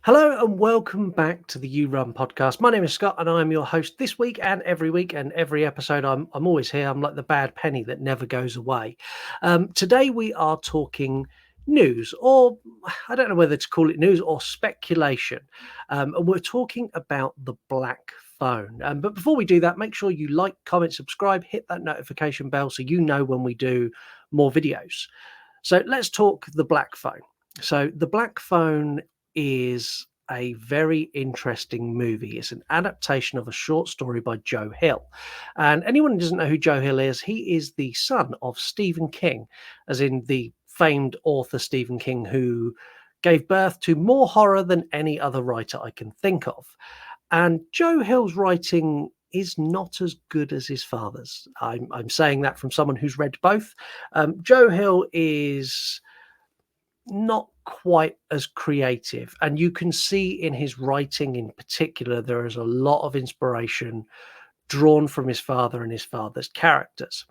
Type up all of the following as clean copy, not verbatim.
Hello and welcome back to the You Run podcast. My name is Scott and I'm your host this week and every episode. I'm always here. I'm like the bad penny that never goes away. Today we are talking news, or I don't know whether to call it news or speculation. And we're talking about the black phone. But before we do that, make sure you like, comment, subscribe, hit that notification bell so you know when we do more videos. So let's talk the black phone. So the black phone is a very interesting movie. It's an adaptation of a short story by Joe Hill. And anyone who doesn't know who Joe Hill is, he is the son of Stephen King, as in the famed author Stephen King, who gave birth to more horror than any other writer I can think of. And Joe Hill's writing is not as good as his father's. I'm saying that from someone who's read both. Joe Hill is not quite as creative, and you can see in his writing in particular there is a lot of inspiration drawn from his father and his father's characters.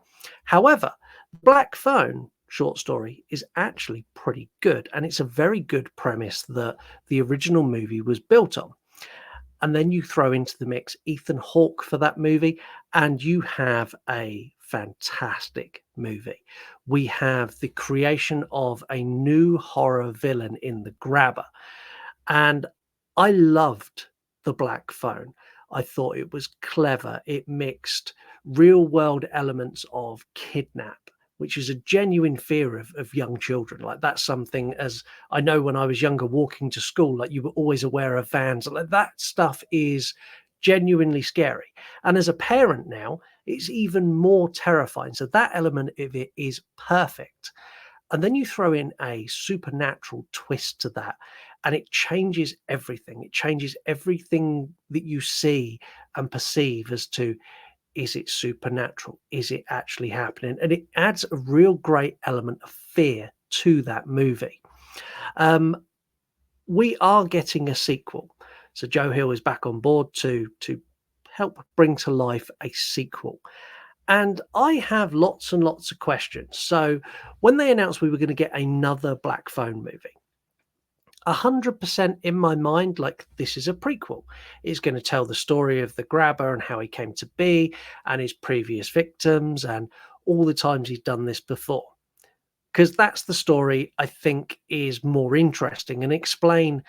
However, Black Phone short story is actually pretty good, and it's a very good premise that the original movie was built on. And then you throw into the mix Ethan Hawke for that movie, and you have a fantastic movie. We have the creation of a new horror villain in The Grabber. And I loved The Black Phone. I thought it was clever. It mixed real world elements of kidnap, which is a genuine fear of young children. Like, that's something, as I know when I was younger, walking to school, like, you were always aware of vans. Like, that stuff is genuinely scary. And as a parent now, it's even more terrifying. So that element of it is perfect. And then you throw in a supernatural twist to that, and it changes everything. It changes everything that you see and perceive as to, is it supernatural? Is it actually happening? And it adds a real great element of fear to that movie. We are getting a sequel. So Joe Hill is back on board to help bring to life a sequel. And I have lots and lots of questions. So when they announced we were going to get another Black Phone movie, 100% in my mind, like, this is a prequel. It's going to tell the story of the grabber and how he came to be and his previous victims and all the times he's done this before. Because that's the story I think is more interesting, and explain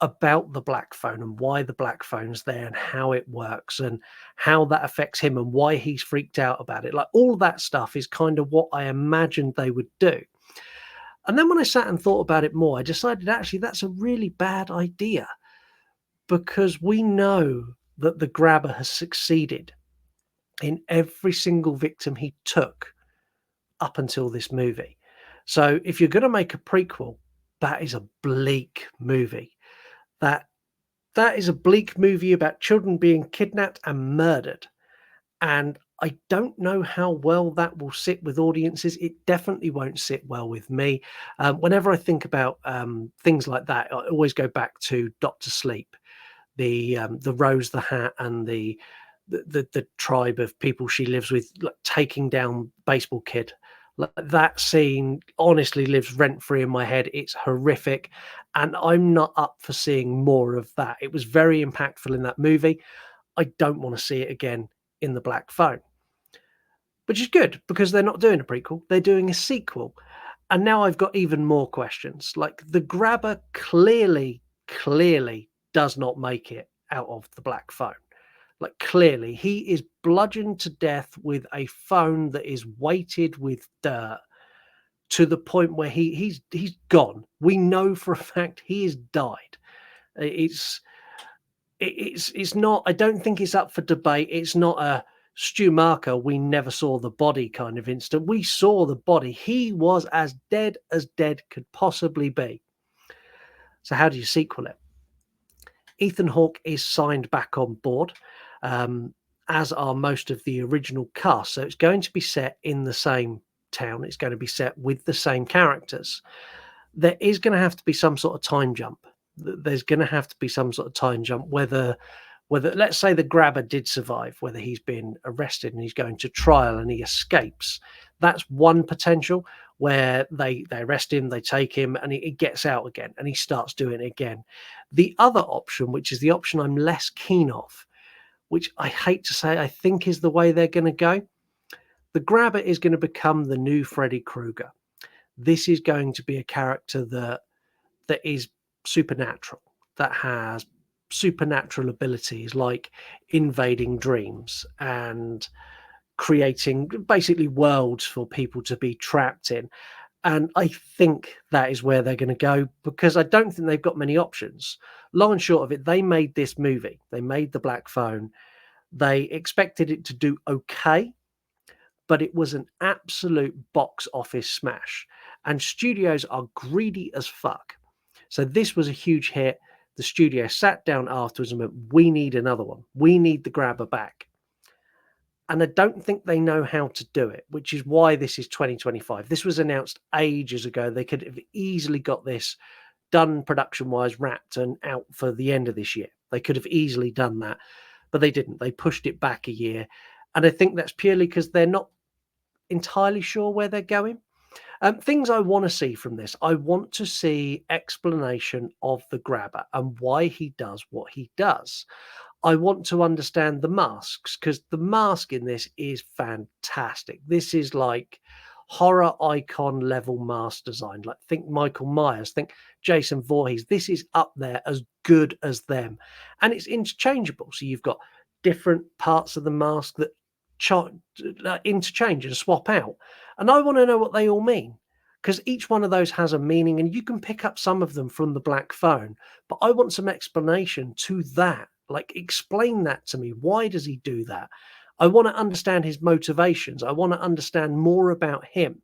about the black phone and why the black phone's there and how it works and how that affects him and why he's freaked out about it. Like, all that stuff is kind of what I imagined they would do. And then when I sat and thought about it more, I decided actually that's a really bad idea, because we know that the grabber has succeeded in every single victim he took up until this movie. So if you're going to make a prequel, that is a bleak movie. That is a bleak movie about children being kidnapped and murdered. And I don't know how well that will sit with audiences. It definitely won't sit well with me. Whenever I think about things like that, I always go back to Doctor Sleep, the Rose the Hat and the tribe of people she lives with, like, taking down baseball kid. Like, that scene honestly lives rent free in my head. It's horrific, and I'm not up for seeing more of that. It was very impactful in that movie. I don't want to see it again in the Black Phone, which is good, because they're not doing a prequel, they're doing a sequel. And now I've got even more questions. Like, the grabber clearly does not make it out of the Black Phone. Like, clearly he is bludgeoned to death with a phone that is weighted with dirt, to the point where he's gone. We know for a fact he has died. It's not, I don't think it's up for debate. It's not a Stu Marker, we never saw the body kind of instant. We saw the body. He was as dead could possibly be. So how do you sequel it? Ethan Hawke is signed back on board, as are most of the original cast. So it's going to be set in the same town. It's going to be set with the same characters. There is going to have to be some sort of time jump. There's going to have to be some sort of time jump, whether let's say the grabber did survive, whether he's been arrested and he's going to trial and he escapes. That's one potential. where they arrest him, they take him, and he gets out again, and he starts doing it again. The other option, which is the option I'm less keen of, which I hate to say, I think is the way they're going to go. The Grabber is going to become the new Freddy Krueger. This is going to be a character that is supernatural, that has supernatural abilities like invading dreams and creating basically worlds for people to be trapped in. And I think that is where they're going to go, because I don't think they've got many options. Long and short of it, they made this movie, they made The Black Phone. They expected it to do okay, but it was an absolute box office smash. And studios are greedy as fuck. So this was a huge hit. The studio sat down afterwards and went, we need another one. We need the Grabber back. And I don't think they know how to do it, which is why this is 2025. This was announced ages ago. They could have easily got this done production-wise, wrapped and out for the end of this year. They could have easily done that, but they didn't. They pushed it back a year. And I think that's purely because they're not entirely sure where they're going. Things I want to see from this. I want to see explanation of the Grabber and why he does what he does. I want to understand the masks, because the mask in this is fantastic. This is like horror icon level mask design. Like, think Michael Myers, think Jason Voorhees. This is up there as good as them. And it's interchangeable. So you've got different parts of the mask that interchange and swap out. And I want to know what they all mean, because each one of those has a meaning, and you can pick up some of them from the Black Phone. But I want some explanation to that. Like, explain that to me. Why does he do that? I want to understand his motivations. I want to understand more about him.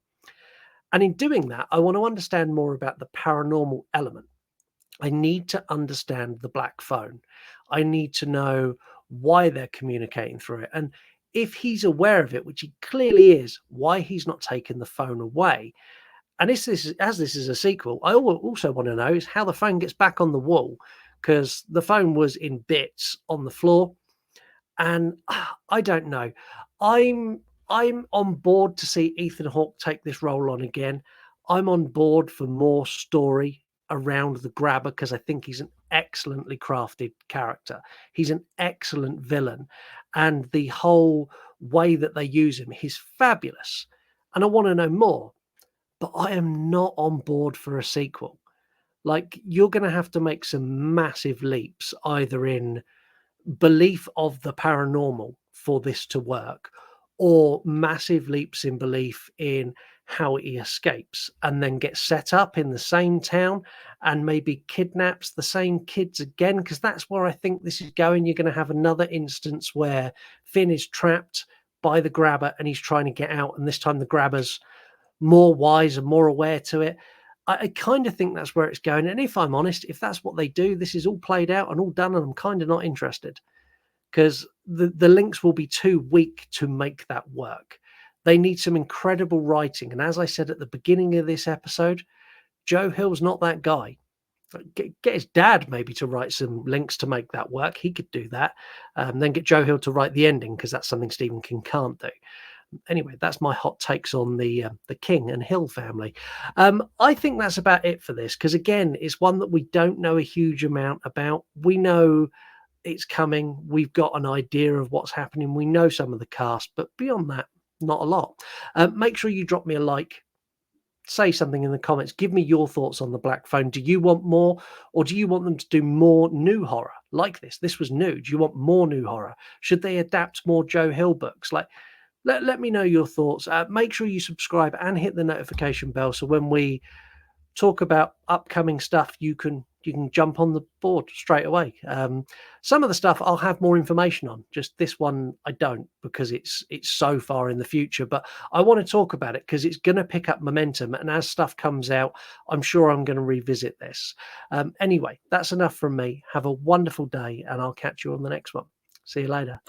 And in doing that, I want to understand more about the paranormal element. I need to understand the Black Phone. I need to know why they're communicating through it. And if he's aware of it, which he clearly is, why he's not taken the phone away. And as this is a sequel, I also want to know is how the phone gets back on the wall, because the phone was in bits on the floor. And I don't know. I'm on board to see Ethan Hawke take this role on again. I'm on board for more story around the Grabber, because I think he's an excellently crafted character. He's an excellent villain, and the whole way that they use him is fabulous. And I want to know more, but I am not on board for a sequel. Like, you're going to have to make some massive leaps, either in belief of the paranormal for this to work, or massive leaps in belief in how he escapes and then gets set up in the same town and maybe kidnaps the same kids again, because that's where I think this is going. You're going to have another instance where Finn is trapped by the Grabber and he's trying to get out, and this time the Grabber's more wise and more aware to it. I kind of think that's where it's going. And if I'm honest, if that's what they do, this is all played out and all done, and I'm kind of not interested, because the links will be too weak to make that work. They need some incredible writing. And as I said at the beginning of this episode, Joe Hill's not that guy. Get his dad maybe to write some links to make that work. He could do that. Then get Joe Hill to write the ending, because that's something Stephen King can't do. Anyway, that's my hot takes on the King and Hill family. I think that's about it for this, because again, it's one that we don't know a huge amount about. We know it's coming. We've got an idea of what's happening. We know some of the cast, but beyond that, not a lot. Make sure you drop me a like. Say something in the comments. Give me your thoughts on the Black Phone. Do you want more, or do you want them to do more new horror like this? This was new. Do you want more new horror? Should they adapt more Joe Hill books? Like, let me know your thoughts. Make sure you subscribe and hit the notification bell, so when we talk about upcoming stuff, you can jump on the board straight away. Some of the stuff I'll have more information on. Just this one I don't, because it's so far in the future. But I want to talk about it because it's going to pick up momentum, and as stuff comes out, I'm sure I'm going to revisit this. Anyway, that's enough from me. Have a wonderful day, and I'll catch you on the next one. See you later.